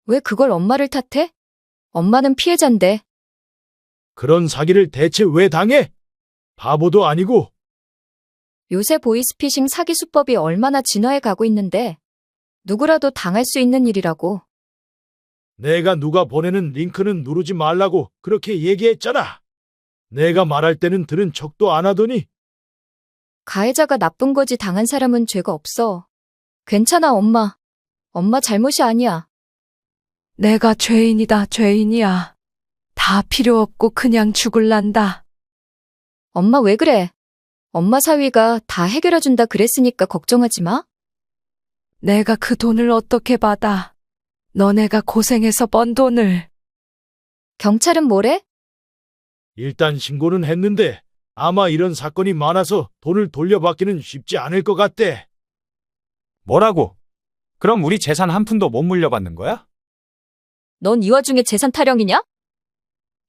왜 그걸 엄마를 탓해? 엄마는 피해자인데. 그런 사기를 대체 왜 당해? 바보도 아니고. 요새 보이스피싱 사기 수법이 얼마나 진화해 가고 있는데 누구라도 당할 수 있는 일이라고. 내가 누가 보내는 링크는 누르지 말라고 그렇게 얘기했잖아. 내가 말할 때는 들은 척도 안 하더니. 가해자가 나쁜 거지 당한 사람은 죄가 없어. 괜찮아, 엄마. 엄마 잘못이 아니야. 내가 죄인이다, 죄인이야. 다 필요 없고 그냥 죽을란다. 엄마 왜 그래? 엄마 사위가 다 해결해준다 그랬으니까 걱정하지 마. 내가 그 돈을 어떻게 받아? 너네가 고생해서 번 돈을. 경찰은 뭐래? 일단 신고는 했는데 아마 이런 사건이 많아서 돈을 돌려받기는 쉽지 않을 것 같대. 뭐라고? 그럼 우리 재산 한 푼도 못 물려받는 거야? 넌 이 와중에 재산 타령이냐?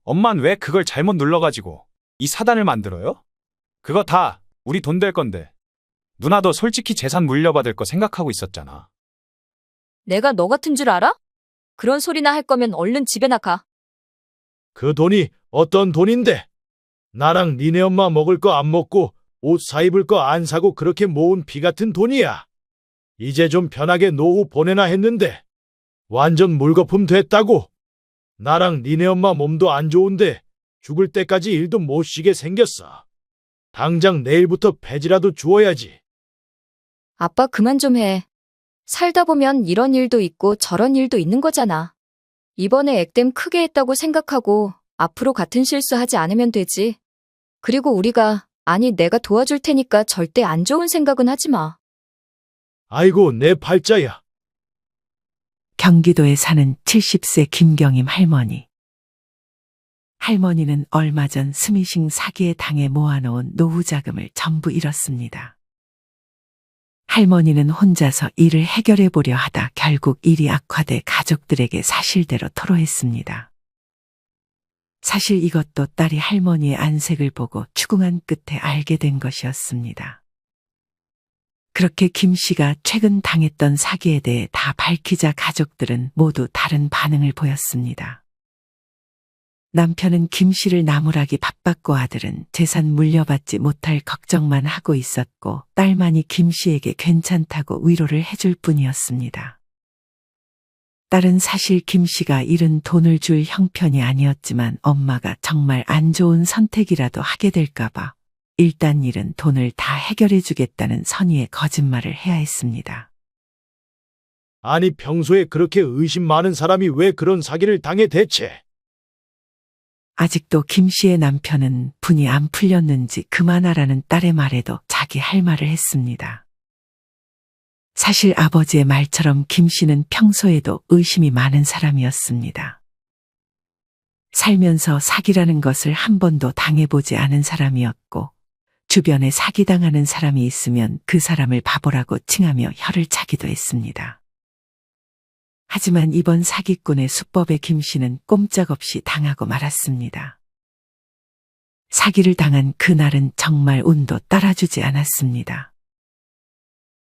엄만 왜 그걸 잘못 눌러가지고 이 사단을 만들어요? 그거 다 우리 돈 될 건데. 누나도 솔직히 재산 물려받을 거 생각하고 있었잖아. 내가 너 같은 줄 알아? 그런 소리나 할 거면 얼른 집에 나가. 그 돈이 어떤 돈인데? 나랑 니네 엄마 먹을 거 안 먹고 옷 사 입을 거 안 사고 그렇게 모은 피 같은 돈이야. 이제 좀 편하게 노후 보내나 했는데 완전 물거품 됐다고. 나랑 니네 엄마 몸도 안 좋은데 죽을 때까지 일도 못 쉬게 생겼어. 당장 내일부터 폐지라도 주어야지. 아빠 그만 좀 해. 살다 보면 이런 일도 있고 저런 일도 있는 거잖아. 이번에 액땜 크게 했다고 생각하고 앞으로 같은 실수하지 않으면 되지. 그리고 아니 내가 도와줄 테니까 절대 안 좋은 생각은 하지 마. 아이고 내 팔자야. 경기도에 사는 70세 김경임 할머니. 할머니는 얼마 전 스미싱 사기에 당해 모아놓은 노후 자금을 전부 잃었습니다. 할머니는 혼자서 일을 해결해 보려 하다 결국 일이 악화돼 가족들에게 사실대로 토로했습니다. 사실 이것도 딸이 할머니의 안색을 보고 추궁한 끝에 알게 된 것이었습니다. 그렇게 김 씨가 최근 당했던 사기에 대해 다 밝히자 가족들은 모두 다른 반응을 보였습니다. 남편은 김 씨를 나무라기 바빴고 아들은 재산 물려받지 못할 걱정만 하고 있었고 딸만이 김 씨에게 괜찮다고 위로를 해줄 뿐이었습니다. 딸은 사실 김 씨가 잃은 돈을 줄 형편이 아니었지만 엄마가 정말 안 좋은 선택이라도 하게 될까봐 일단 잃은 돈을 다 해결해 주겠다는 선의의 거짓말을 해야 했습니다. 아니 평소에 그렇게 의심 많은 사람이 왜 그런 사기를 당해 대체? 아직도 김 씨의 남편은 분이 안 풀렸는지 그만하라는 딸의 말에도 자기 할 말을 했습니다. 사실 아버지의 말처럼 김 씨는 평소에도 의심이 많은 사람이었습니다. 살면서 사기라는 것을 한 번도 당해보지 않은 사람이었고 주변에 사기당하는 사람이 있으면 그 사람을 바보라고 칭하며 혀를 차기도 했습니다. 하지만 이번 사기꾼의 수법에 김 씨는 꼼짝없이 당하고 말았습니다. 사기를 당한 그날은 정말 운도 따라주지 않았습니다.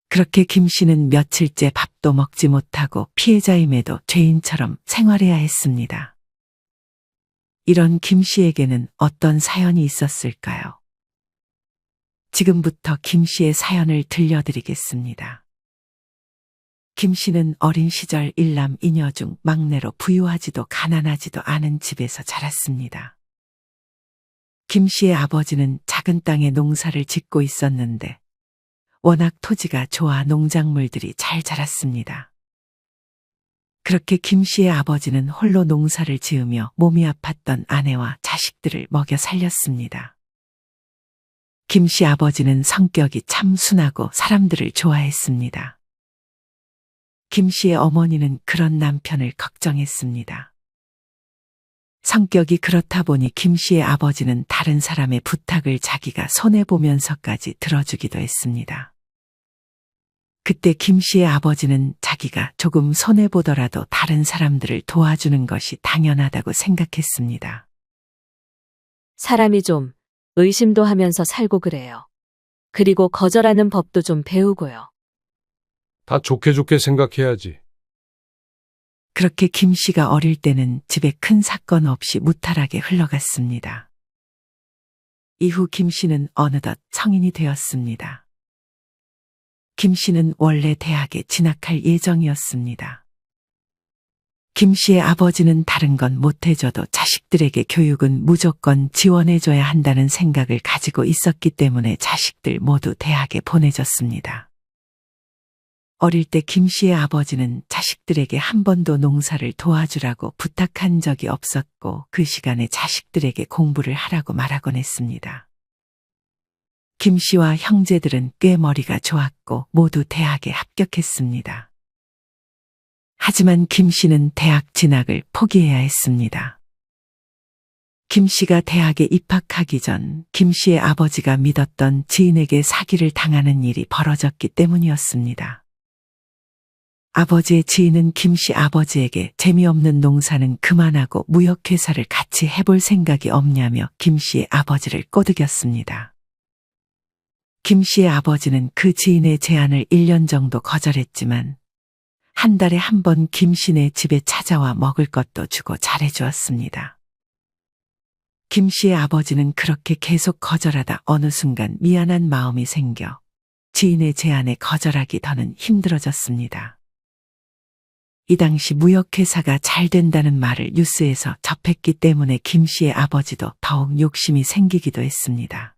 그렇게 김 씨는 며칠째 밥도 먹지 못하고 피해자임에도 죄인처럼 생활해야 했습니다. 이런 김 씨에게는 어떤 사연이 있었을까요? 지금부터 김 씨의 사연을 들려드리겠습니다. 김 씨는 어린 시절 일남 이녀 중 막내로 부유하지도 가난하지도 않은 집에서 자랐습니다. 김 씨의 아버지는 작은 땅에 농사를 짓고 있었는데 워낙 토지가 좋아 농작물들이 잘 자랐습니다. 그렇게 김 씨의 아버지는 홀로 농사를 지으며 몸이 아팠던 아내와 자식들을 먹여 살렸습니다. 김 씨 아버지는 성격이 참 순하고 사람들을 좋아했습니다. 김 씨의 어머니는 그런 남편을 걱정했습니다. 성격이 그렇다 보니 김 씨의 아버지는 다른 사람의 부탁을 자기가 손해보면서까지 들어주기도 했습니다. 그때 김 씨의 아버지는 자기가 조금 손해보더라도 다른 사람들을 도와주는 것이 당연하다고 생각했습니다. 사람이 좀 의심도 하면서 살고 그래요. 그리고 거절하는 법도 좀 배우고요. 다 좋게 좋게 생각해야지. 그렇게 김 씨가 어릴 때는 집에 큰 사건 없이 무탈하게 흘러갔습니다. 이후 김 씨는 어느덧 성인이 되었습니다. 김 씨는 원래 대학에 진학할 예정이었습니다. 김 씨의 아버지는 다른 건 못해줘도 자식들에게 교육은 무조건 지원해줘야 한다는 생각을 가지고 있었기 때문에 자식들 모두 대학에 보내줬습니다. 어릴 때 김 씨의 아버지는 자식들에게 한 번도 농사를 도와주라고 부탁한 적이 없었고 그 시간에 자식들에게 공부를 하라고 말하곤 했습니다. 김 씨와 형제들은 꽤 머리가 좋았고 모두 대학에 합격했습니다. 하지만 김 씨는 대학 진학을 포기해야 했습니다. 김 씨가 대학에 입학하기 전 김 씨의 아버지가 믿었던 지인에게 사기를 당하는 일이 벌어졌기 때문이었습니다. 아버지의 지인은 김 씨 아버지에게 재미없는 농사는 그만하고 무역회사를 같이 해볼 생각이 없냐며 김 씨의 아버지를 꼬드겼습니다. 김 씨의 아버지는 그 지인의 제안을 1년 정도 거절했지만 한 달에 한 번 김 씨네 집에 찾아와 먹을 것도 주고 잘해주었습니다. 김 씨의 아버지는 그렇게 계속 거절하다 어느 순간 미안한 마음이 생겨 지인의 제안에 거절하기 더는 힘들어졌습니다. 이 당시 무역회사가 잘 된다는 말을 뉴스에서 접했기 때문에 김 씨의 아버지도 더욱 욕심이 생기기도 했습니다.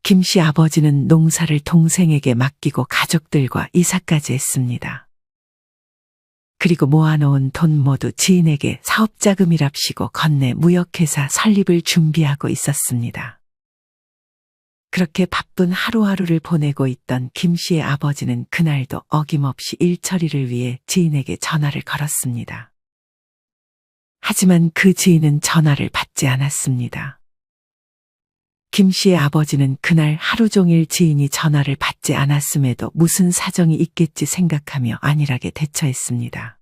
김 씨 아버지는 농사를 동생에게 맡기고 가족들과 이사까지 했습니다. 그리고 모아놓은 돈 모두 지인에게 사업자금이랍시고 건네 무역회사 설립을 준비하고 있었습니다. 그렇게 바쁜 하루하루를 보내고 있던 김 씨의 아버지는 그날도 어김없이 일 처리를 위해 지인에게 전화를 걸었습니다. 하지만 그 지인은 전화를 받지 않았습니다. 김 씨의 아버지는 그날 하루 종일 지인이 전화를 받지 않았음에도 무슨 사정이 있겠지 생각하며 안일하게 대처했습니다.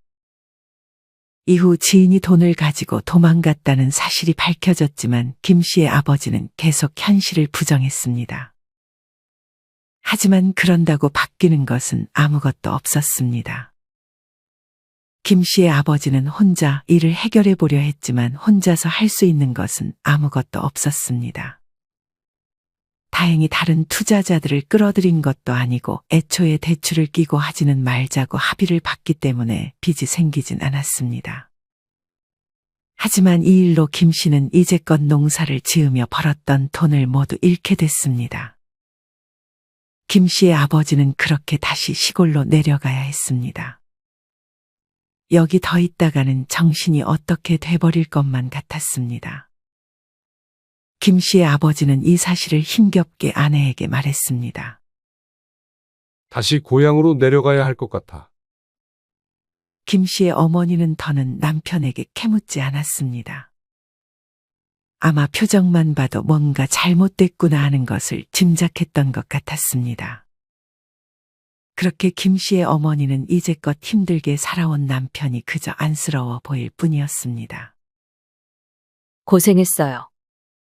이후 지인이 돈을 가지고 도망갔다는 사실이 밝혀졌지만 김 씨의 아버지는 계속 현실을 부정했습니다. 하지만 그런다고 바뀌는 것은 아무것도 없었습니다. 김 씨의 아버지는 혼자 일을 해결해 보려 했지만 혼자서 할 수 있는 것은 아무것도 없었습니다. 다행히 다른 투자자들을 끌어들인 것도 아니고 애초에 대출을 끼고 하지는 말자고 합의를 봤기 때문에 빚이 생기진 않았습니다. 하지만 이 일로 김 씨는 이제껏 농사를 지으며 벌었던 돈을 모두 잃게 됐습니다. 김 씨의 아버지는 그렇게 다시 시골로 내려가야 했습니다. 여기 더 있다가는 정신이 어떻게 돼버릴 것만 같았습니다. 김 씨의 아버지는 이 사실을 힘겹게 아내에게 말했습니다. 다시 고향으로 내려가야 할 것 같아. 김 씨의 어머니는 더는 남편에게 캐묻지 않았습니다. 아마 표정만 봐도 뭔가 잘못됐구나 하는 것을 짐작했던 것 같았습니다. 그렇게 김 씨의 어머니는 이제껏 힘들게 살아온 남편이 그저 안쓰러워 보일 뿐이었습니다. 고생했어요.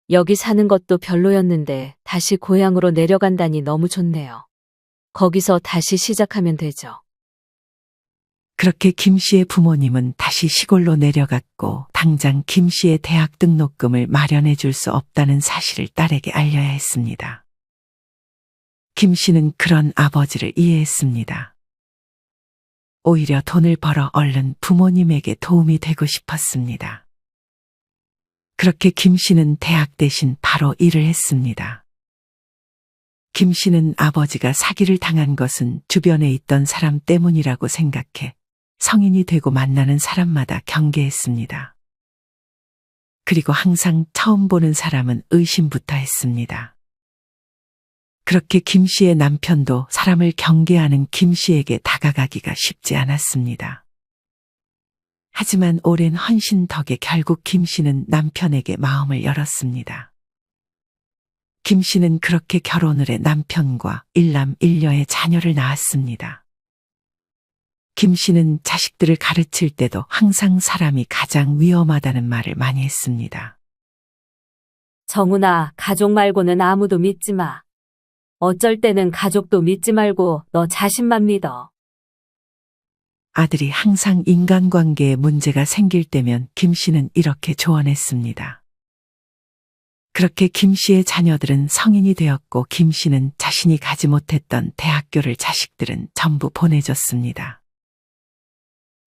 여기 사는 것도 별로였는데 다시 고향으로 내려간다니 너무 좋네요. 거기서 다시 시작하면 되죠. 그렇게 김 씨의 부모님은 다시 시골로 내려갔고 당장 김 씨의 대학 등록금을 마련해 줄 수 없다는 사실을 딸에게 알려야 했습니다. 김 씨는 그런 아버지를 이해했습니다. 오히려 돈을 벌어 얼른 부모님에게 도움이 되고 싶었습니다. 그렇게 김 씨는 대학 대신 바로 일을 했습니다. 김 씨는 아버지가 사기를 당한 것은 주변에 있던 사람 때문이라고 생각해 성인이 되고 만나는 사람마다 경계했습니다. 그리고 항상 처음 보는 사람은 의심부터 했습니다. 그렇게 김 씨의 남편도 사람을 경계하는 김 씨에게 다가가기가 쉽지 않았습니다. 하지만 오랜 헌신 덕에 결국 김 씨는 남편에게 마음을 열었습니다. 김 씨는 그렇게 결혼을 해 남편과 일남 일녀의 자녀를 낳았습니다. 김 씨는 자식들을 가르칠 때도 항상 사람이 가장 위험하다는 말을 많이 했습니다. 정훈아, 가족 말고는 아무도 믿지 마. 어쩔 때는 가족도 믿지 말고 너 자신만 믿어. 아들이 항상 인간관계에 문제가 생길 때면 김 씨는 이렇게 조언했습니다. 그렇게 김 씨의 자녀들은 성인이 되었고 김 씨는 자신이 가지 못했던 대학교를 자식들은 전부 보내줬습니다.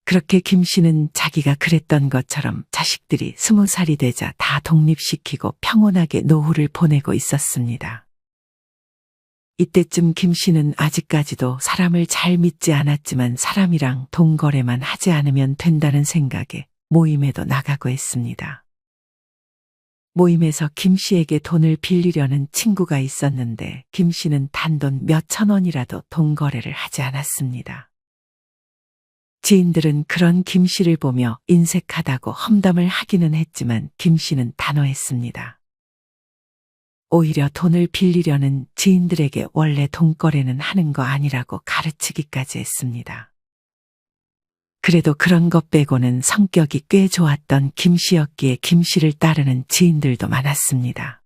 그렇게 김 씨는 자기가 그랬던 것처럼 자식들이 20살이 되자 다 독립시키고 평온하게 노후를 보내고 있었습니다. 이때쯤 김 씨는 아직까지도 사람을 잘 믿지 않았지만 사람이랑 돈 거래만 하지 않으면 된다는 생각에 모임에도 나가고 했습니다. 모임에서 김 씨에게 돈을 빌리려는 친구가 있었는데 김 씨는 단돈 몇천 원이라도 돈 거래를 하지 않았습니다. 지인들은 그런 김 씨를 보며 인색하다고 험담을 하기는 했지만 김 씨는 단호했습니다. 오히려 돈을 빌리려는 지인들에게 원래 돈거래는 하는 거 아니라고 가르치기까지 했습니다. 그래도 그런 것 빼고는 성격이 꽤 좋았던 김 씨였기에 김 씨를 따르는 지인들도 많았습니다.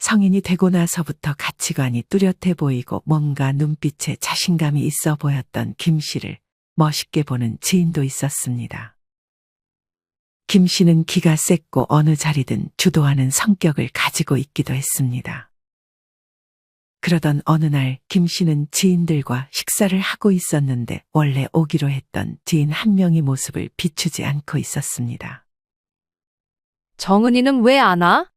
성인이 되고 나서부터 가치관이 뚜렷해 보이고 뭔가 눈빛에 자신감이 있어 보였던 김 씨를 멋있게 보는 지인도 있었습니다. 김 씨는 기가 셌고 어느 자리든 주도하는 성격을 가지고 있기도 했습니다. 그러던 어느 날 김 씨는 지인들과 식사를 하고 있었는데 원래 오기로 했던 지인 한 명의 모습을 비추지 않고 있었습니다. 정은이는 왜 안 와?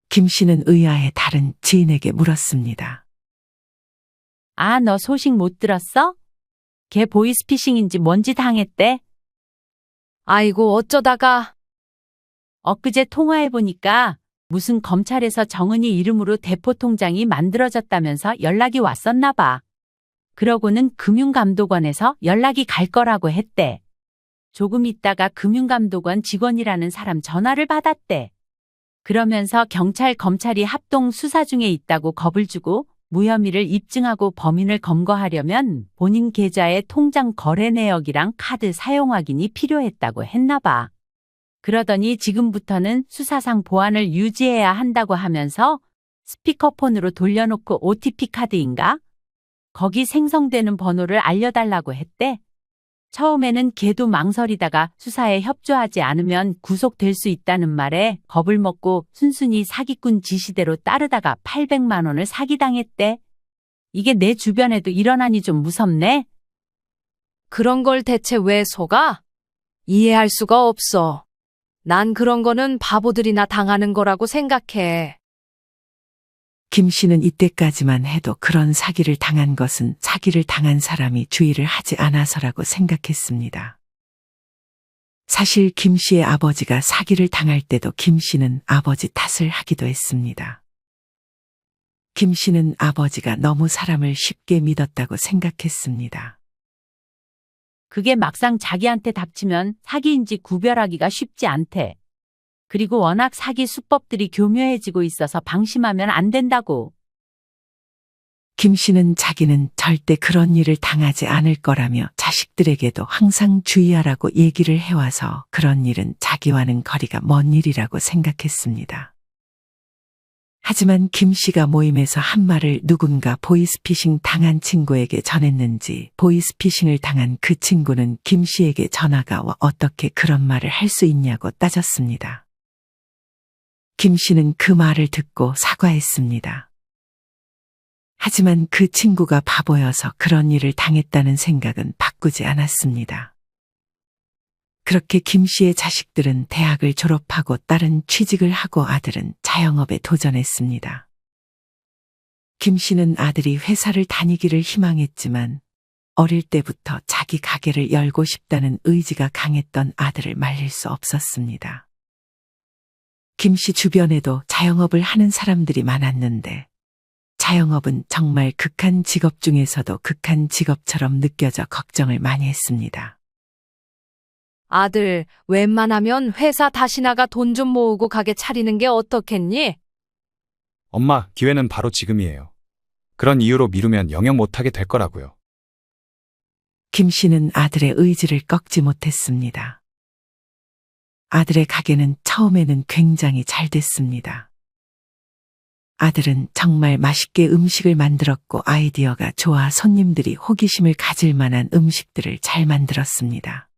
김 씨는 의아해 다른 지인에게 물었습니다. 아, 너 소식 못 들었어? 걔 보이스피싱인지 뭔지 당했대. 아이고 어쩌다가. 엊그제 통화해보니까 무슨 검찰에서 정은이 이름으로 대포통장이 만들어졌다면서 연락이 왔었나 봐. 그러고는 금융감독원에서 연락이 갈 거라고 했대. 조금 있다가 금융감독원 직원이라는 사람 전화를 받았대. 그러면서 경찰, 검찰이 합동 수사 중에 있다고 겁을 주고 무혐의를 입증하고 범인을 검거하려면 본인 계좌의 통장 거래 내역이랑 카드 사용 확인이 필요했다고 했나 봐. 그러더니 지금부터는 수사상 보안을 유지해야 한다고 하면서 스피커폰으로 돌려놓고 OTP 카드인가? 거기 생성되는 번호를 알려달라고 했대. 처음에는 걔도 망설이다가 수사에 협조하지 않으면 구속될 수 있다는 말에 겁을 먹고 순순히 사기꾼 지시대로 따르다가 800만 원을 사기당했대. 이게 내 주변에도 일어나니 좀 무섭네. 그런 걸 대체 왜 속아? 이해할 수가 없어. 난 그런 거는 바보들이나 당하는 거라고 생각해. 김 씨는 이때까지만 해도 그런 사기를 당한 것은 사기를 당한 사람이 주의를 하지 않아서라고 생각했습니다. 사실 김 씨의 아버지가 사기를 당할 때도 김 씨는 아버지 탓을 하기도 했습니다. 김 씨는 아버지가 너무 사람을 쉽게 믿었다고 생각했습니다. 그게 막상 자기한테 닥치면 사기인지 구별하기가 쉽지 않대. 그리고 워낙 사기 수법들이 교묘해지고 있어서 방심하면 안 된다고. 김 씨는 자기는 절대 그런 일을 당하지 않을 거라며 자식들에게도 항상 주의하라고 얘기를 해와서 그런 일은 자기와는 거리가 먼 일이라고 생각했습니다. 하지만 김 씨가 모임에서 한 말을 누군가 보이스피싱 당한 친구에게 전했는지 보이스피싱을 당한 그 친구는 김 씨에게 전화가 와 어떻게 그런 말을 할 수 있냐고 따졌습니다. 김 씨는 그 말을 듣고 사과했습니다. 하지만 그 친구가 바보여서 그런 일을 당했다는 생각은 바꾸지 않았습니다. 그렇게 김 씨의 자식들은 대학을 졸업하고 딸은 취직을 하고 아들은 자영업에 도전했습니다. 김 씨는 아들이 회사를 다니기를 희망했지만 어릴 때부터 자기 가게를 열고 싶다는 의지가 강했던 아들을 말릴 수 없었습니다. 김 씨 주변에도 자영업을 하는 사람들이 많았는데 자영업은 정말 극한 직업 중에서도 극한 직업처럼 느껴져 걱정을 많이 했습니다. 아들, 웬만하면 회사 다시 나가 돈 좀 모으고 가게 차리는 게 어떻겠니? 엄마, 기회는 바로 지금이에요. 그런 이유로 미루면 영영 못하게 될 거라고요. 김 씨는 아들의 의지를 꺾지 못했습니다. 아들의 가게는 처음에는 굉장히 잘 됐습니다. 아들은 정말 맛있게 음식을 만들었고 아이디어가 좋아 손님들이 호기심을 가질 만한 음식들을 잘 만들었습니다.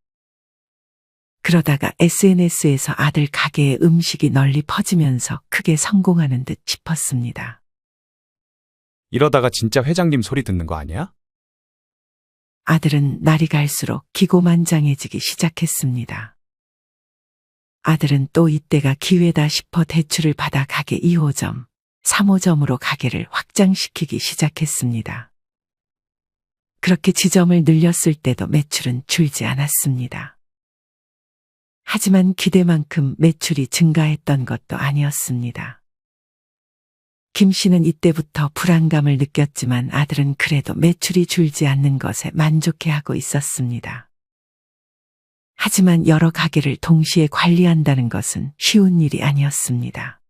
그러다가 SNS에서 아들 가게의 음식이 널리 퍼지면서 크게 성공하는 듯 싶었습니다. 이러다가 진짜 회장님 소리 듣는 거 아니야? 아들은 날이 갈수록 기고만장해지기 시작했습니다. 아들은 또 이때가 기회다 싶어 대출을 받아 가게 2호점, 3호점으로 가게를 확장시키기 시작했습니다. 그렇게 지점을 늘렸을 때도 매출은 줄지 않았습니다. 하지만 기대만큼 매출이 증가했던 것도 아니었습니다. 김 씨는 이때부터 불안감을 느꼈지만 아들은 그래도 매출이 줄지 않는 것에 만족해하고 있었습니다. 하지만 여러 가게를 동시에 관리한다는 것은 쉬운 일이 아니었습니다.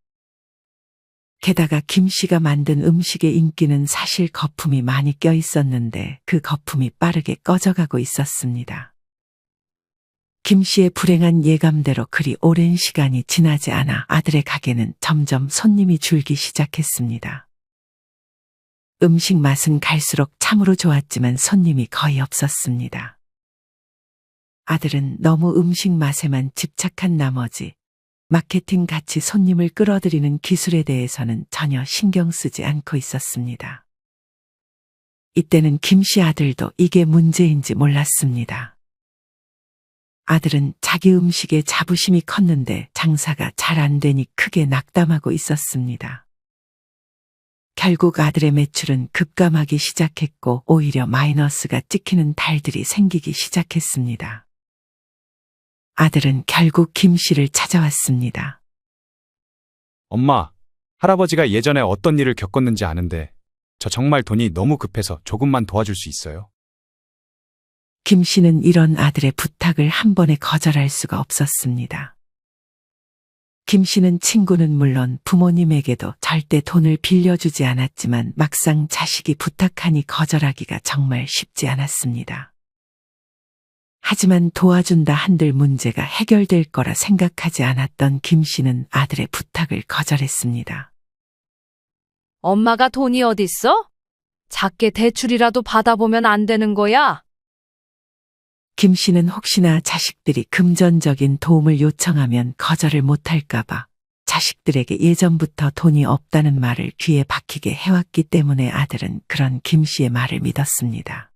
게다가 김 씨가 만든 음식의 인기는 사실 거품이 많이 껴 있었는데 그 거품이 빠르게 꺼져가고 있었습니다. 김 씨의 불행한 예감대로 그리 오랜 시간이 지나지 않아 아들의 가게는 점점 손님이 줄기 시작했습니다. 음식 맛은 갈수록 참으로 좋았지만 손님이 거의 없었습니다. 아들은 너무 음식 맛에만 집착한 나머지 마케팅 같이 손님을 끌어들이는 기술에 대해서는 전혀 신경 쓰지 않고 있었습니다. 이때는 김 씨 아들도 이게 문제인지 몰랐습니다. 아들은 자기 음식에 자부심이 컸는데 장사가 잘 안 되니 크게 낙담하고 있었습니다. 결국 아들의 매출은 급감하기 시작했고 오히려 마이너스가 찍히는 달들이 생기기 시작했습니다. 아들은 결국 김 씨를 찾아왔습니다. 엄마, 할아버지가 예전에 어떤 일을 겪었는지 아는데 저 정말 돈이 너무 급해서 조금만 도와줄 수 있어요? 김 씨는 이런 아들의 부탁을 한 번에 거절할 수가 없었습니다. 김 씨는 친구는 물론 부모님에게도 절대 돈을 빌려주지 않았지만 막상 자식이 부탁하니 거절하기가 정말 쉽지 않았습니다. 하지만 도와준다 한들 문제가 해결될 거라 생각하지 않았던 김 씨는 아들의 부탁을 거절했습니다. 엄마가 돈이 어딨어? 작게 대출이라도 받아보면 안 되는 거야? 김 씨는 혹시나 자식들이 금전적인 도움을 요청하면 거절을 못할까봐 자식들에게 예전부터 돈이 없다는 말을 귀에 박히게 해왔기 때문에 아들은 그런 김 씨의 말을 믿었습니다.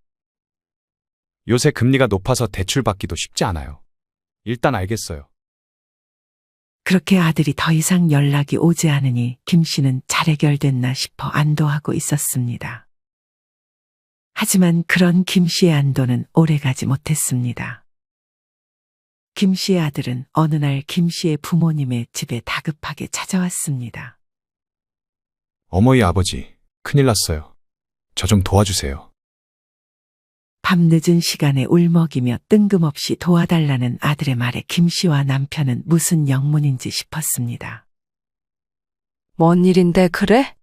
요새 금리가 높아서 대출 받기도 쉽지 않아요. 일단 알겠어요. 그렇게 아들이 더 이상 연락이 오지 않으니 김 씨는 잘 해결됐나 싶어 안도하고 있었습니다. 하지만 그런 김 씨의 안도는 오래가지 못했습니다. 김 씨의 아들은 어느 날 김 씨의 부모님의 집에 다급하게 찾아왔습니다. 어머니 아버지, 큰일 났어요. 저 좀 도와주세요. 밤늦은 시간에 울먹이며 뜬금없이 도와달라는 아들의 말에 김 씨와 남편은 무슨 영문인지 싶었습니다. 뭔 일인데 그래?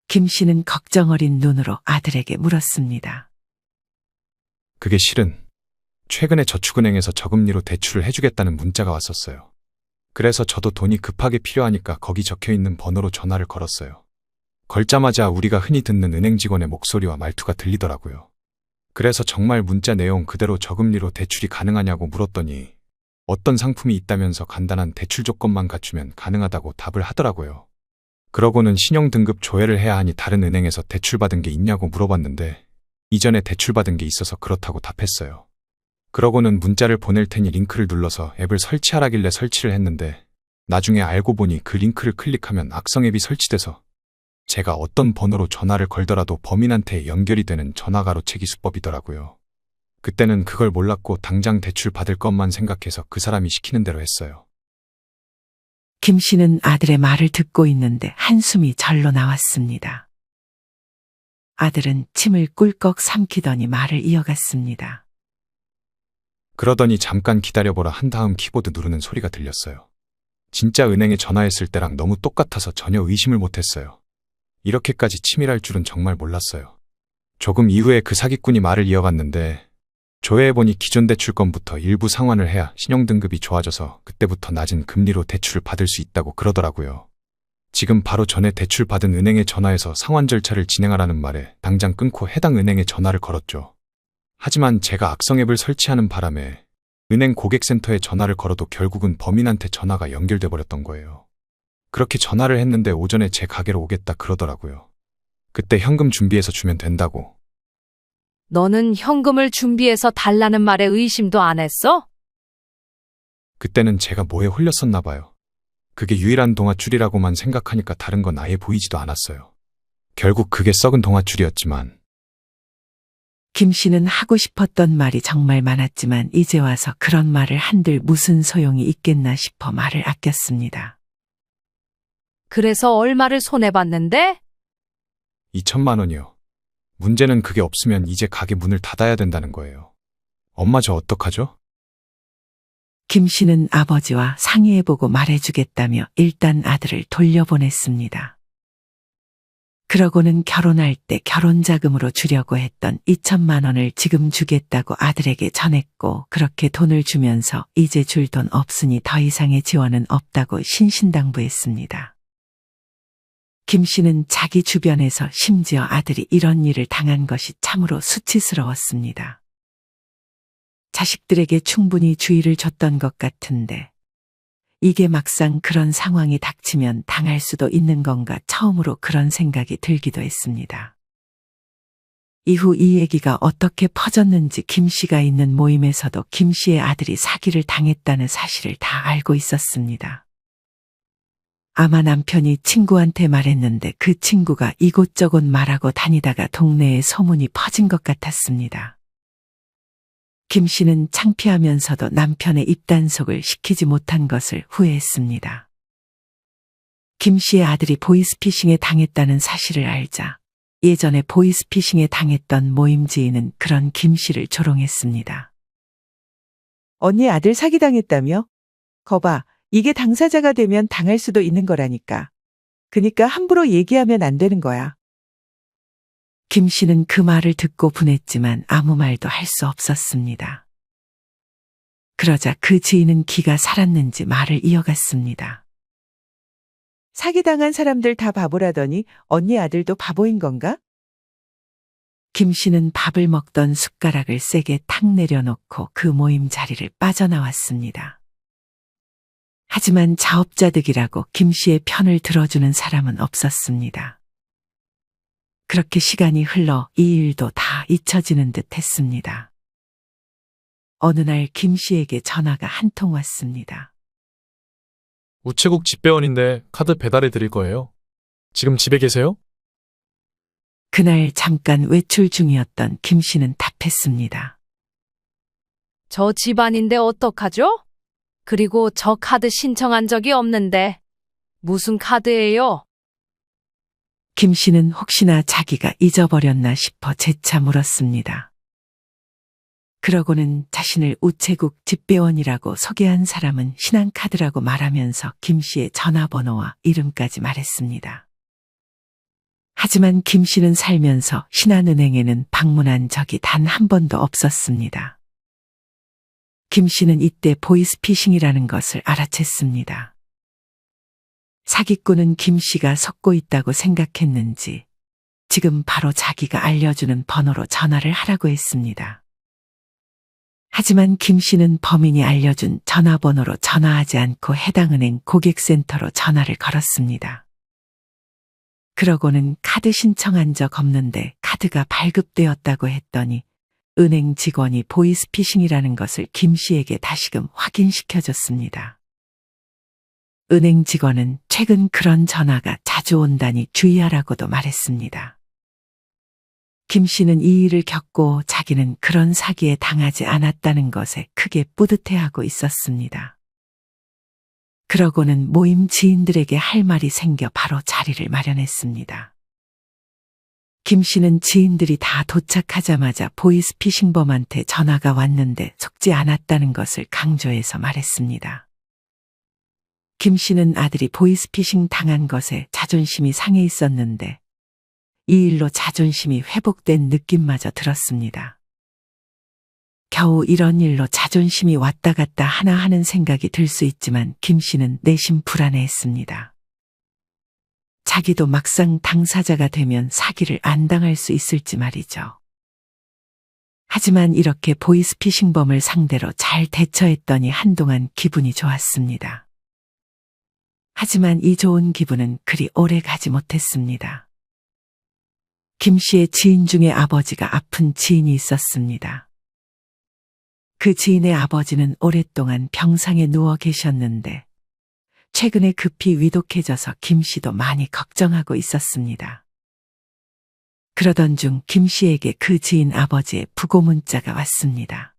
김 씨는 걱정 어린 눈으로 아들에게 물었습니다. 그게 실은 최근에 저축은행에서 저금리로 대출을 해주겠다는 문자가 왔었어요. 그래서 저도 돈이 급하게 필요하니까 거기 적혀있는 번호로 전화를 걸었어요. 걸자마자 우리가 흔히 듣는 은행 직원의 목소리와 말투가 들리더라고요. 그래서 정말 문자 내용 그대로 저금리로 대출이 가능하냐고 물었더니 어떤 상품이 있다면서 간단한 대출 조건만 갖추면 가능하다고 답을 하더라고요. 그러고는 신용 등급 조회를 해야 하니 다른 은행에서 대출받은 게 있냐고 물어봤는데 이전에 대출받은 게 있어서 그렇다고 답했어요. 그러고는 문자를 보낼 테니 링크를 눌러서 앱을 설치하라길래 설치를 했는데 나중에 알고 보니 그 링크를 클릭하면 악성 앱이 설치돼서 제가 어떤 번호로 전화를 걸더라도 범인한테 연결이 되는 전화가로채기 수법이더라고요. 그때는 그걸 몰랐고 당장 대출 받을 것만 생각해서 그 사람이 시키는 대로 했어요. 김 씨는 아들의 말을 듣고 있는데 한숨이 절로 나왔습니다. 아들은 침을 꿀꺽 삼키더니 말을 이어갔습니다. 그러더니 잠깐 기다려보라 한 다음 키보드 누르는 소리가 들렸어요. 진짜 은행에 전화했을 때랑 너무 똑같아서 전혀 의심을 못했어요. 이렇게까지 치밀할 줄은 정말 몰랐어요. 조금 이후에 그 사기꾼이 말을 이어갔는데 조회해보니 기존 대출건부터 일부 상환을 해야 신용등급이 좋아져서 그때부터 낮은 금리로 대출을 받을 수 있다고 그러더라고요. 지금 바로 전에 대출 받은 은행에 전화해서 상환 절차를 진행하라는 말에 당장 끊고 해당 은행에 전화를 걸었죠. 하지만 제가 악성 앱을 설치하는 바람에 은행 고객센터에 전화를 걸어도 결국은 범인한테 전화가 연결돼 버렸던 거예요. 그렇게 전화를 했는데 오전에 제 가게로 오겠다 그러더라고요. 그때 현금 준비해서 주면 된다고. 너는 현금을 준비해서 달라는 말에 의심도 안 했어? 그때는 제가 뭐에 홀렸었나 봐요. 그게 유일한 동아줄이라고만 생각하니까 다른 건 아예 보이지도 않았어요. 결국 그게 썩은 동아줄이었지만 김 씨는 하고 싶었던 말이 정말 많았지만 이제 와서 그런 말을 한들 무슨 소용이 있겠나 싶어 말을 아꼈습니다. 그래서 얼마를 손해봤는데? 2천만 원이요. 문제는 그게 없으면 이제 가게 문을 닫아야 된다는 거예요. 엄마 저 어떡하죠? 김 씨는 아버지와 상의해보고 말해주겠다며 일단 아들을 돌려보냈습니다. 그러고는 결혼할 때 결혼자금으로 주려고 했던 2천만 원을 지금 주겠다고 아들에게 전했고 그렇게 돈을 주면서 이제 줄 돈 없으니 더 이상의 지원은 없다고 신신당부했습니다. 김 씨는 자기 주변에서 심지어 아들이 이런 일을 당한 것이 참으로 수치스러웠습니다. 자식들에게 충분히 주의를 줬던 것 같은데 이게 막상 그런 상황이 닥치면 당할 수도 있는 건가 처음으로 그런 생각이 들기도 했습니다. 이후 이 얘기가 어떻게 퍼졌는지 김 씨가 있는 모임에서도 김 씨의 아들이 사기를 당했다는 사실을 다 알고 있었습니다. 아마 남편이 친구한테 말했는데 그 친구가 이곳저곳 말하고 다니다가 동네에 소문이 퍼진 것 같았습니다. 김 씨는 창피하면서도 남편의 입단속을 시키지 못한 것을 후회했습니다. 김 씨의 아들이 보이스피싱에 당했다는 사실을 알자 예전에 보이스피싱에 당했던 모임 지인은 그런 김 씨를 조롱했습니다. 언니 아들 사기당했다며? 거봐, 이게 당사자가 되면 당할 수도 있는 거라니까. 그니까 함부로 얘기하면 안 되는 거야. 김 씨는 그 말을 듣고 분했지만 아무 말도 할 수 없었습니다. 그러자 그 지인은 기가 살았는지 말을 이어갔습니다. 사기당한 사람들 다 바보라더니 언니 아들도 바보인 건가? 김 씨는 밥을 먹던 숟가락을 세게 탁 내려놓고 그 모임 자리를 빠져나왔습니다. 하지만 자업자득이라고 김 씨의 편을 들어주는 사람은 없었습니다. 그렇게 시간이 흘러 이 일도 다 잊혀지는 듯 했습니다. 어느 날 김 씨에게 전화가 한 통 왔습니다. 우체국 집배원인데 카드 배달해 드릴 거예요. 지금 집에 계세요? 그날 잠깐 외출 중이었던 김 씨는 답했습니다. 저 집안인데 어떡하죠? 그리고 저 카드 신청한 적이 없는데. 무슨 카드예요? 김 씨는 혹시나 자기가 잊어버렸나 싶어 재차 물었습니다. 그러고는 자신을 우체국 집배원이라고 소개한 사람은 신한카드라고 말하면서 김 씨의 전화번호와 이름까지 말했습니다. 하지만 김 씨는 살면서 신한은행에는 방문한 적이 단 한 번도 없었습니다. 김 씨는 이때 보이스피싱이라는 것을 알아챘습니다. 사기꾼은 김 씨가 속고 있다고 생각했는지 지금 바로 자기가 알려주는 번호로 전화를 하라고 했습니다. 하지만 김 씨는 범인이 알려준 전화번호로 전화하지 않고 해당 은행 고객센터로 전화를 걸었습니다. 그러고는 카드 신청한 적 없는데 카드가 발급되었다고 했더니 은행 직원이 보이스피싱이라는 것을 김 씨에게 다시금 확인시켜줬습니다. 은행 직원은 최근 그런 전화가 자주 온다니 주의하라고도 말했습니다. 김 씨는 이 일을 겪고 자기는 그런 사기에 당하지 않았다는 것에 크게 뿌듯해하고 있었습니다. 그러고는 모임 지인들에게 할 말이 생겨 바로 자리를 마련했습니다. 김 씨는 지인들이 다 도착하자마자 보이스피싱범한테 전화가 왔는데 속지 않았다는 것을 강조해서 말했습니다. 김 씨는 아들이 보이스피싱 당한 것에 자존심이 상해 있었는데 이 일로 자존심이 회복된 느낌마저 들었습니다. 겨우 이런 일로 자존심이 왔다 갔다 하나 하는 생각이 들 수 있지만 김 씨는 내심 불안해했습니다. 자기도 막상 당사자가 되면 사기를 안 당할 수 있을지 말이죠. 하지만 이렇게 보이스피싱범을 상대로 잘 대처했더니 한동안 기분이 좋았습니다. 하지만 이 좋은 기분은 그리 오래 가지 못했습니다. 김 씨의 지인 중에 아버지가 아픈 지인이 있었습니다. 그 지인의 아버지는 오랫동안 병상에 누워 계셨는데 최근에 급히 위독해져서 김 씨도 많이 걱정하고 있었습니다. 그러던 중 김 씨에게 그 지인 아버지의 부고 문자가 왔습니다.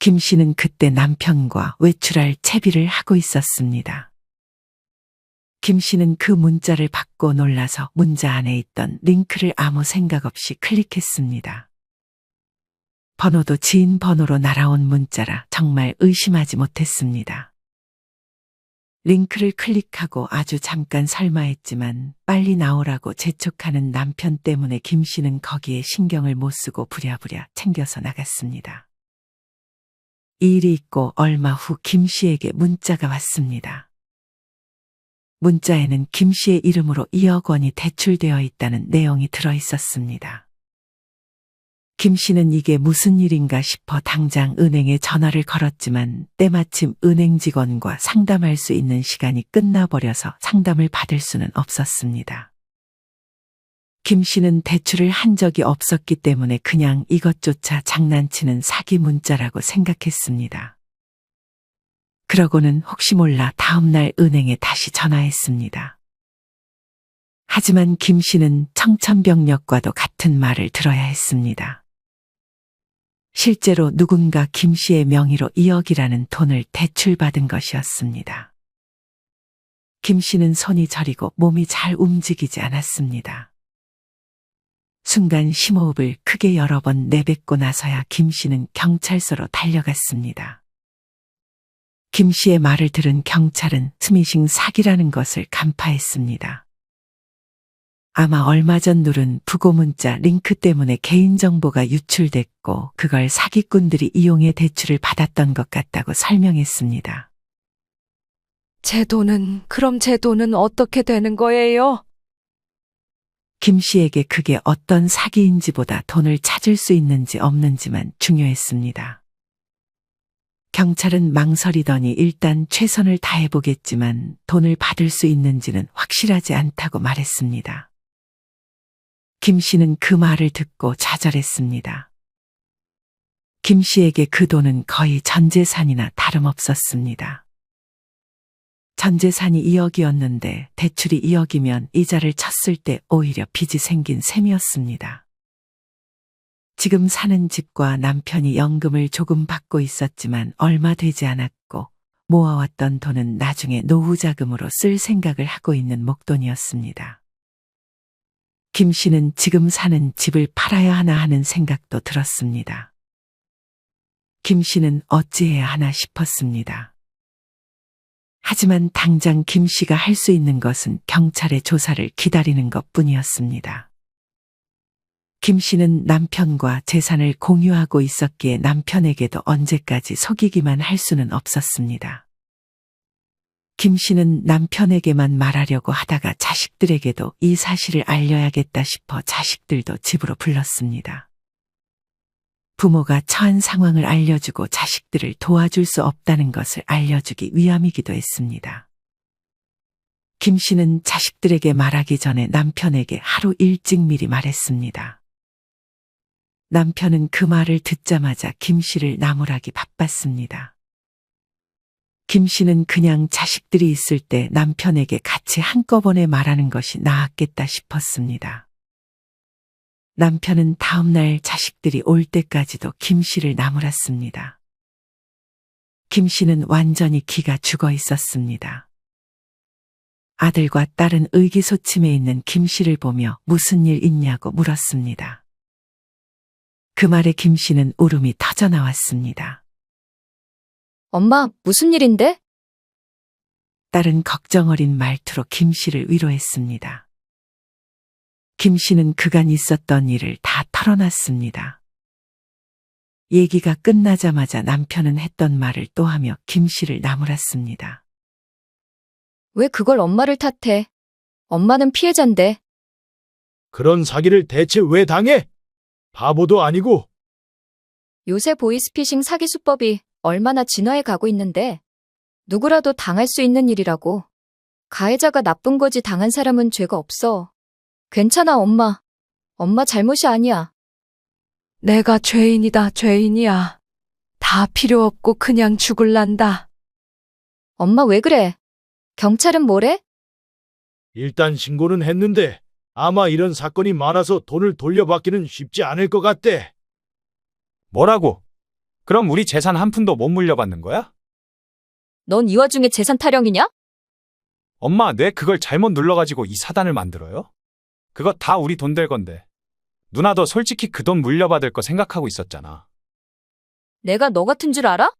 김 씨는 그때 남편과 외출할 채비를 하고 있었습니다. 김 씨는 그 문자를 받고 놀라서 문자 안에 있던 링크를 아무 생각 없이 클릭했습니다. 번호도 지인 번호로 날아온 문자라 정말 의심하지 못했습니다. 링크를 클릭하고 아주 잠깐 설마했지만 빨리 나오라고 재촉하는 남편 때문에 김 씨는 거기에 신경을 못 쓰고 부랴부랴 챙겨서 나갔습니다. 이 일이 있고 얼마 후 김 씨에게 문자가 왔습니다. 문자에는 김 씨의 이름으로 2억 원이 대출되어 있다는 내용이 들어 있었습니다. 김 씨는 이게 무슨 일인가 싶어 당장 은행에 전화를 걸었지만 때마침 은행 직원과 상담할 수 있는 시간이 끝나버려서 상담을 받을 수는 없었습니다. 김 씨는 대출을 한 적이 없었기 때문에 그냥 이것조차 장난치는 사기 문자라고 생각했습니다. 그러고는 혹시 몰라 다음날 은행에 다시 전화했습니다. 하지만 김 씨는 청천벽력과도 같은 말을 들어야 했습니다. 실제로 누군가 김 씨의 명의로 2억이라는 돈을 대출받은 것이었습니다. 김 씨는 손이 저리고 몸이 잘 움직이지 않았습니다. 순간 심호흡을 크게 여러 번 내뱉고 나서야 김 씨는 경찰서로 달려갔습니다. 김 씨의 말을 들은 경찰은 스미싱 사기라는 것을 간파했습니다. 아마 얼마 전 누른 부고 문자 링크 때문에 개인정보가 유출됐고 그걸 사기꾼들이 이용해 대출을 받았던 것 같다고 설명했습니다. 그럼 제 돈은 어떻게 되는 거예요? 김 씨에게 그게 어떤 사기인지보다 돈을 찾을 수 있는지 없는지만 중요했습니다. 경찰은 망설이더니 일단 최선을 다해보겠지만 돈을 받을 수 있는지는 확실하지 않다고 말했습니다. 김 씨는 그 말을 듣고 좌절했습니다. 김 씨에게 그 돈은 거의 전 재산이나 다름없었습니다. 전 재산이 2억이었는데 대출이 2억이면 이자를 쳤을 때 오히려 빚이 생긴 셈이었습니다. 지금 사는 집과 남편이 연금을 조금 받고 있었지만 얼마 되지 않았고 모아왔던 돈은 나중에 노후 자금으로 쓸 생각을 하고 있는 목돈이었습니다. 김 씨는 지금 사는 집을 팔아야 하나 하는 생각도 들었습니다. 김 씨는 어찌해야 하나 싶었습니다. 하지만 당장 김 씨가 할 수 있는 것은 경찰의 조사를 기다리는 것뿐이었습니다. 김 씨는 남편과 재산을 공유하고 있었기에 남편에게도 언제까지 속이기만 할 수는 없었습니다. 김 씨는 남편에게만 말하려고 하다가 자식들에게도 이 사실을 알려야겠다 싶어 자식들도 집으로 불렀습니다. 부모가 처한 상황을 알려주고 자식들을 도와줄 수 없다는 것을 알려주기 위함이기도 했습니다. 김 씨는 자식들에게 말하기 전에 남편에게 하루 일찍 미리 말했습니다. 남편은 그 말을 듣자마자 김 씨를 나무라기 바빴습니다. 김 씨는 그냥 자식들이 있을 때 남편에게 같이 한꺼번에 말하는 것이 나았겠다 싶었습니다. 남편은 다음날 자식들이 올 때까지도 김 씨를 나무랐습니다. 김 씨는 완전히 기가 죽어 있었습니다. 아들과 딸은 의기소침해 있는 김 씨를 보며 무슨 일 있냐고 물었습니다. 그 말에 김 씨는 울음이 터져 나왔습니다. 엄마, 무슨 일인데? 딸은 걱정 어린 말투로 김 씨를 위로했습니다. 김 씨는 그간 있었던 일을 다 털어놨습니다. 얘기가 끝나자마자 남편은 했던 말을 또 하며 김 씨를 나무랐습니다. 왜 그걸 엄마를 탓해? 엄마는 피해자인데. 그런 사기를 대체 왜 당해? 바보도 아니고. 요새 보이스피싱 사기 수법이 얼마나 진화해 가고 있는데 누구라도 당할 수 있는 일이라고. 가해자가 나쁜 거지 당한 사람은 죄가 없어. 괜찮아, 엄마. 엄마 잘못이 아니야. 내가 죄인이다, 죄인이야. 다 필요 없고 그냥 죽을란다. 엄마 왜 그래? 경찰은 뭐래? 일단 신고는 했는데 아마 이런 사건이 많아서 돈을 돌려받기는 쉽지 않을 것 같대. 뭐라고? 그럼 우리 재산 한 푼도 못 물려받는 거야? 넌 이 와중에 재산 타령이냐? 엄마, 뇌 그걸 잘못 눌러가지고 이 사단을 만들어요? 그거 다 우리 돈 될 건데. 누나도 솔직히 그 돈 물려받을 거 생각하고 있었잖아. 내가 너 같은 줄 알아?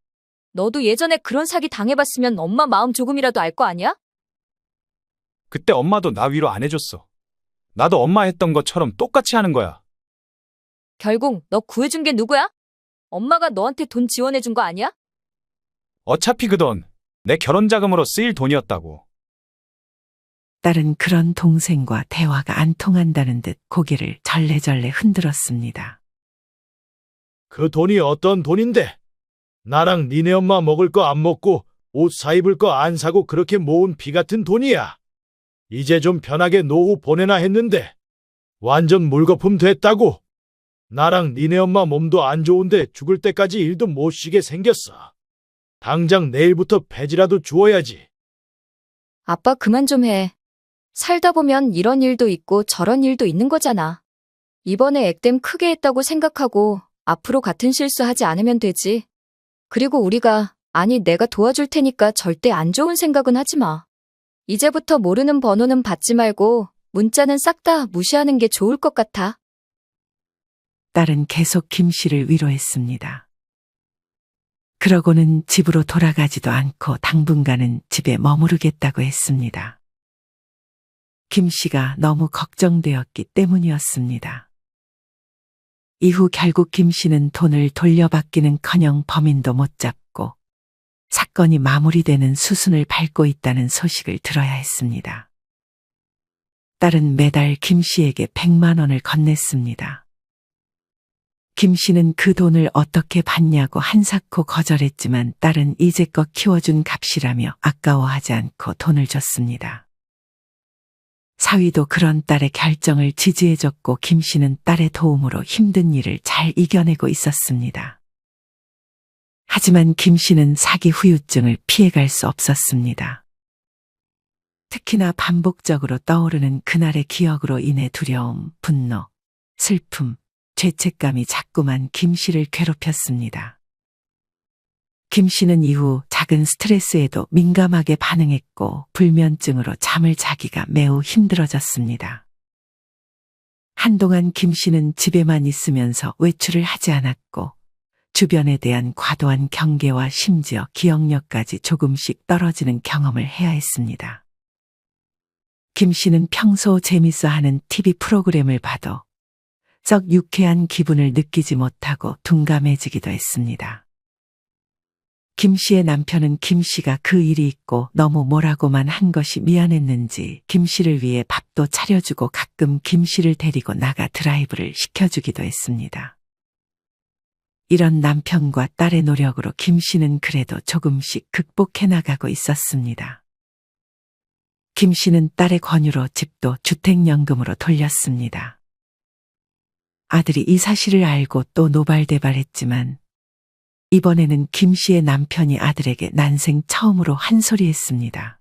너도 예전에 그런 사기 당해봤으면 엄마 마음 조금이라도 알 거 아니야? 그때 엄마도 나 위로 안 해줬어. 나도 엄마 했던 것처럼 똑같이 하는 거야. 결국 너 구해준 게 누구야? 엄마가 너한테 돈 지원해준 거 아니야? 어차피 그 돈, 내 결혼 자금으로 쓰일 돈이었다고. 딸은 그런 동생과 대화가 안 통한다는 듯 고개를 절레절레 흔들었습니다. 그 돈이 어떤 돈인데? 나랑 니네 엄마 먹을 거 안 먹고 옷 사 입을 거 안 사고 그렇게 모은 피 같은 돈이야. 이제 좀 편하게 노후 보내나 했는데 완전 물거품 됐다고. 나랑 니네 엄마 몸도 안 좋은데 죽을 때까지 일도 못 쉬게 생겼어. 당장 내일부터 폐지라도 주어야지. 아빠 그만 좀 해. 살다 보면 이런 일도 있고 저런 일도 있는 거잖아. 이번에 액땜 크게 했다고 생각하고 앞으로 같은 실수하지 않으면 되지. 그리고 아니 내가 도와줄 테니까 절대 안 좋은 생각은 하지 마. 이제부터 모르는 번호는 받지 말고 문자는 싹 다 무시하는 게 좋을 것 같아. 딸은 계속 김 씨를 위로했습니다. 그러고는 집으로 돌아가지도 않고 당분간은 집에 머무르겠다고 했습니다. 김 씨가 너무 걱정되었기 때문이었습니다. 이후 결국 김 씨는 돈을 돌려받기는커녕 범인도 못 잡고 사건이 마무리되는 수순을 밟고 있다는 소식을 들어야 했습니다. 딸은 매달 김 씨에게 100만 원을 건넸습니다. 김 씨는 그 돈을 어떻게 받냐고 한사코 거절했지만 딸은 이제껏 키워준 값이라며 아까워하지 않고 돈을 줬습니다. 사위도 그런 딸의 결정을 지지해줬고 김 씨는 딸의 도움으로 힘든 일을 잘 이겨내고 있었습니다. 하지만 김 씨는 사기 후유증을 피해갈 수 없었습니다. 특히나 반복적으로 떠오르는 그날의 기억으로 인해 두려움, 분노, 슬픔, 죄책감이 자꾸만 김 씨를 괴롭혔습니다. 김 씨는 이후 작은 스트레스에도 민감하게 반응했고 불면증으로 잠을 자기가 매우 힘들어졌습니다. 한동안 김 씨는 집에만 있으면서 외출을 하지 않았고 주변에 대한 과도한 경계와 심지어 기억력까지 조금씩 떨어지는 경험을 해야 했습니다. 김 씨는 평소 재밌어 하는 TV 프로그램을 봐도 썩 유쾌한 기분을 느끼지 못하고 둔감해지기도 했습니다. 김 씨의 남편은 김 씨가 그 일이 있고 너무 뭐라고만 한 것이 미안했는지 김 씨를 위해 밥도 차려주고 가끔 김 씨를 데리고 나가 드라이브를 시켜주기도 했습니다. 이런 남편과 딸의 노력으로 김 씨는 그래도 조금씩 극복해 나가고 있었습니다. 김 씨는 딸의 권유로 집도 주택연금으로 돌렸습니다. 아들이 이 사실을 알고 또 노발대발했지만 이번에는 김 씨의 남편이 아들에게 난생 처음으로 한 소리 했습니다.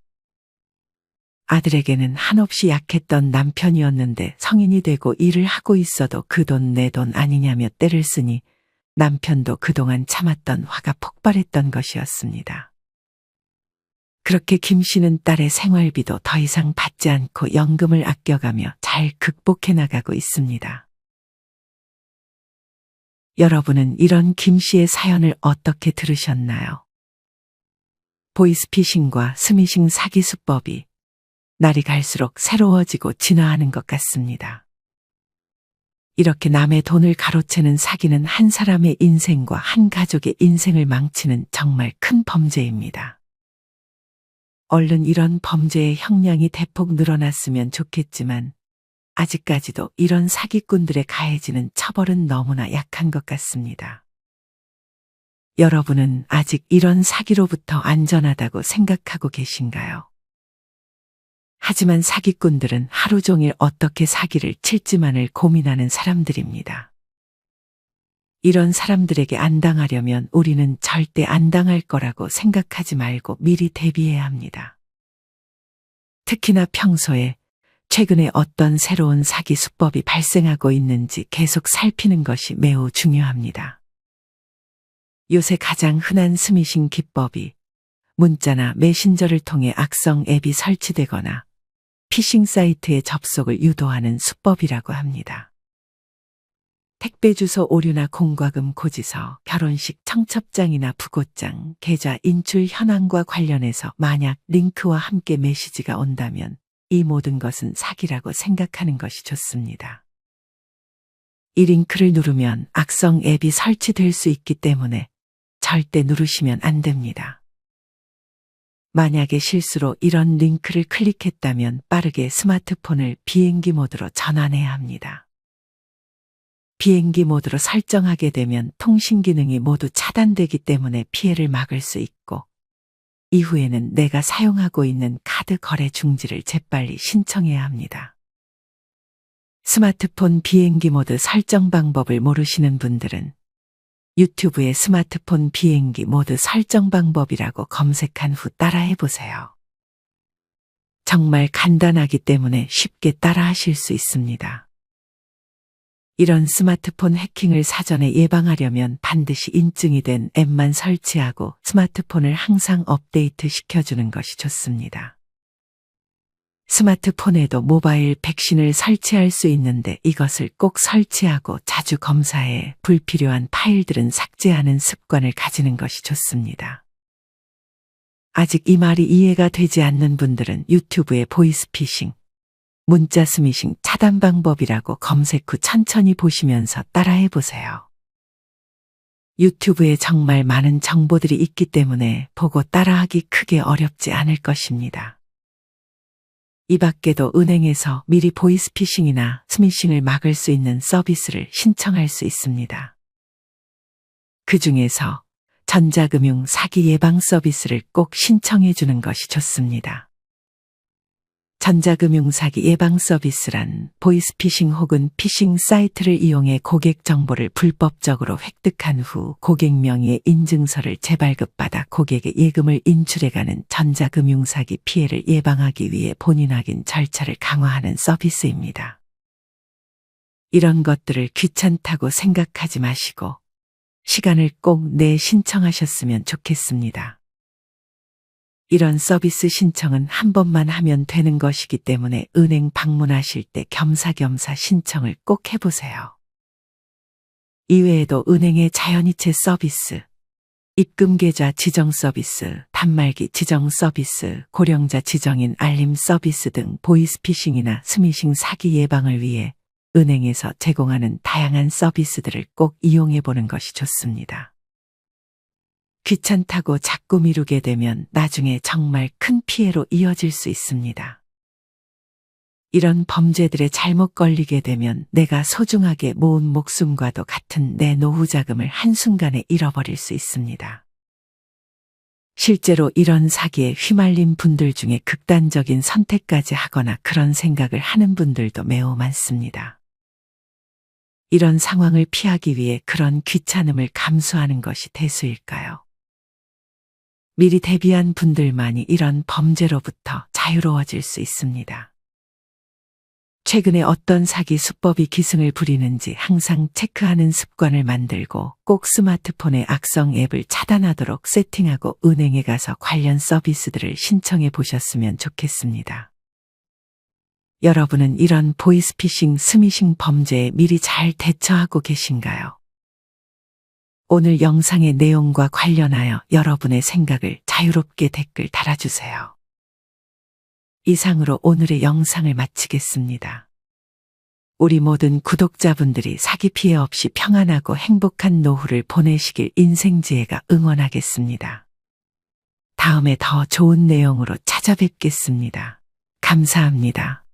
아들에게는 한없이 약했던 남편이었는데 성인이 되고 일을 하고 있어도 그 돈 내 돈 아니냐며 떼를 쓰니 남편도 그동안 참았던 화가 폭발했던 것이었습니다. 그렇게 김 씨는 딸의 생활비도 더 이상 받지 않고 연금을 아껴가며 잘 극복해 나가고 있습니다. 여러분은 이런 김 씨의 사연을 어떻게 들으셨나요? 보이스피싱과 스미싱 사기 수법이 날이 갈수록 새로워지고 진화하는 것 같습니다. 이렇게 남의 돈을 가로채는 사기는 한 사람의 인생과 한 가족의 인생을 망치는 정말 큰 범죄입니다. 얼른 이런 범죄의 형량이 대폭 늘어났으면 좋겠지만 아직까지도 이런 사기꾼들의 가해지는 처벌은 너무나 약한 것 같습니다. 여러분은 아직 이런 사기로부터 안전하다고 생각하고 계신가요? 하지만 사기꾼들은 하루 종일 어떻게 사기를 칠지만을 고민하는 사람들입니다. 이런 사람들에게 안 당하려면 우리는 절대 안 당할 거라고 생각하지 말고 미리 대비해야 합니다. 특히나 평소에 최근에 어떤 새로운 사기 수법이 발생하고 있는지 계속 살피는 것이 매우 중요합니다. 요새 가장 흔한 스미싱 기법이 문자나 메신저를 통해 악성 앱이 설치되거나 피싱 사이트에 접속을 유도하는 수법이라고 합니다. 택배 주소 오류나 공과금 고지서, 결혼식 청첩장이나 부고장, 계좌 인출 현황과 관련해서 만약 링크와 함께 메시지가 온다면 이 모든 것은 사기라고 생각하는 것이 좋습니다. 이 링크를 누르면 악성 앱이 설치될 수 있기 때문에 절대 누르시면 안 됩니다. 만약에 실수로 이런 링크를 클릭했다면 빠르게 스마트폰을 비행기 모드로 전환해야 합니다. 비행기 모드로 설정하게 되면 통신 기능이 모두 차단되기 때문에 피해를 막을 수 있고 이후에는 내가 사용하고 있는 카드 거래 중지를 재빨리 신청해야 합니다. 스마트폰 비행기 모드 설정 방법을 모르시는 분들은 유튜브에 스마트폰 비행기 모드 설정 방법이라고 검색한 후 따라해 보세요. 정말 간단하기 때문에 쉽게 따라하실 수 있습니다. 이런 스마트폰 해킹을 사전에 예방하려면 반드시 인증이 된 앱만 설치하고 스마트폰을 항상 업데이트 시켜주는 것이 좋습니다. 스마트폰에도 모바일 백신을 설치할 수 있는데 이것을 꼭 설치하고 자주 검사해 불필요한 파일들은 삭제하는 습관을 가지는 것이 좋습니다. 아직 이 말이 이해가 되지 않는 분들은 유튜브에 보이스피싱, 문자 스미싱 차단 방법이라고 검색 후 천천히 보시면서 따라해 보세요. 유튜브에 정말 많은 정보들이 있기 때문에 보고 따라하기 크게 어렵지 않을 것입니다. 이 밖에도 은행에서 미리 보이스피싱이나 스미싱을 막을 수 있는 서비스를 신청할 수 있습니다. 그 중에서 전자금융 사기 예방 서비스를 꼭 신청해 주는 것이 좋습니다. 전자금융 사기 예방 서비스란 보이스피싱 혹은 피싱 사이트를 이용해 고객 정보를 불법적으로 획득한 후 고객 명의의 인증서를 재발급받아 고객의 예금을 인출해가는 전자금융 사기 피해를 예방하기 위해 본인 확인 절차를 강화하는 서비스입니다. 이런 것들을 귀찮다고 생각하지 마시고 시간을 꼭 내 신청하셨으면 좋겠습니다. 이런 서비스 신청은 한 번만 하면 되는 것이기 때문에 은행 방문하실 때 겸사겸사 신청을 꼭 해보세요. 이외에도 은행의 자연이체 서비스, 입금 계좌 지정 서비스, 단말기 지정 서비스, 고령자 지정인 알림 서비스 등 보이스피싱이나 스미싱 사기 예방을 위해 은행에서 제공하는 다양한 서비스들을 꼭 이용해 보는 것이 좋습니다. 귀찮다고 자꾸 미루게 되면 나중에 정말 큰 피해로 이어질 수 있습니다. 이런 범죄들에 잘못 걸리게 되면 내가 소중하게 모은 목숨과도 같은 내 노후 자금을 한순간에 잃어버릴 수 있습니다. 실제로 이런 사기에 휘말린 분들 중에 극단적인 선택까지 하거나 그런 생각을 하는 분들도 매우 많습니다. 이런 상황을 피하기 위해 그런 귀찮음을 감수하는 것이 대수일까요? 미리 대비한 분들만이 이런 범죄로부터 자유로워질 수 있습니다. 최근에 어떤 사기 수법이 기승을 부리는지 항상 체크하는 습관을 만들고 꼭 스마트폰의 악성 앱을 차단하도록 세팅하고 은행에 가서 관련 서비스들을 신청해 보셨으면 좋겠습니다. 여러분은 이런 보이스피싱, 스미싱 범죄에 미리 잘 대처하고 계신가요? 오늘 영상의 내용과 관련하여 여러분의 생각을 자유롭게 댓글 달아주세요. 이상으로 오늘의 영상을 마치겠습니다. 우리 모든 구독자분들이 사기 피해 없이 평안하고 행복한 노후를 보내시길 인생지혜가 응원하겠습니다. 다음에 더 좋은 내용으로 찾아뵙겠습니다. 감사합니다.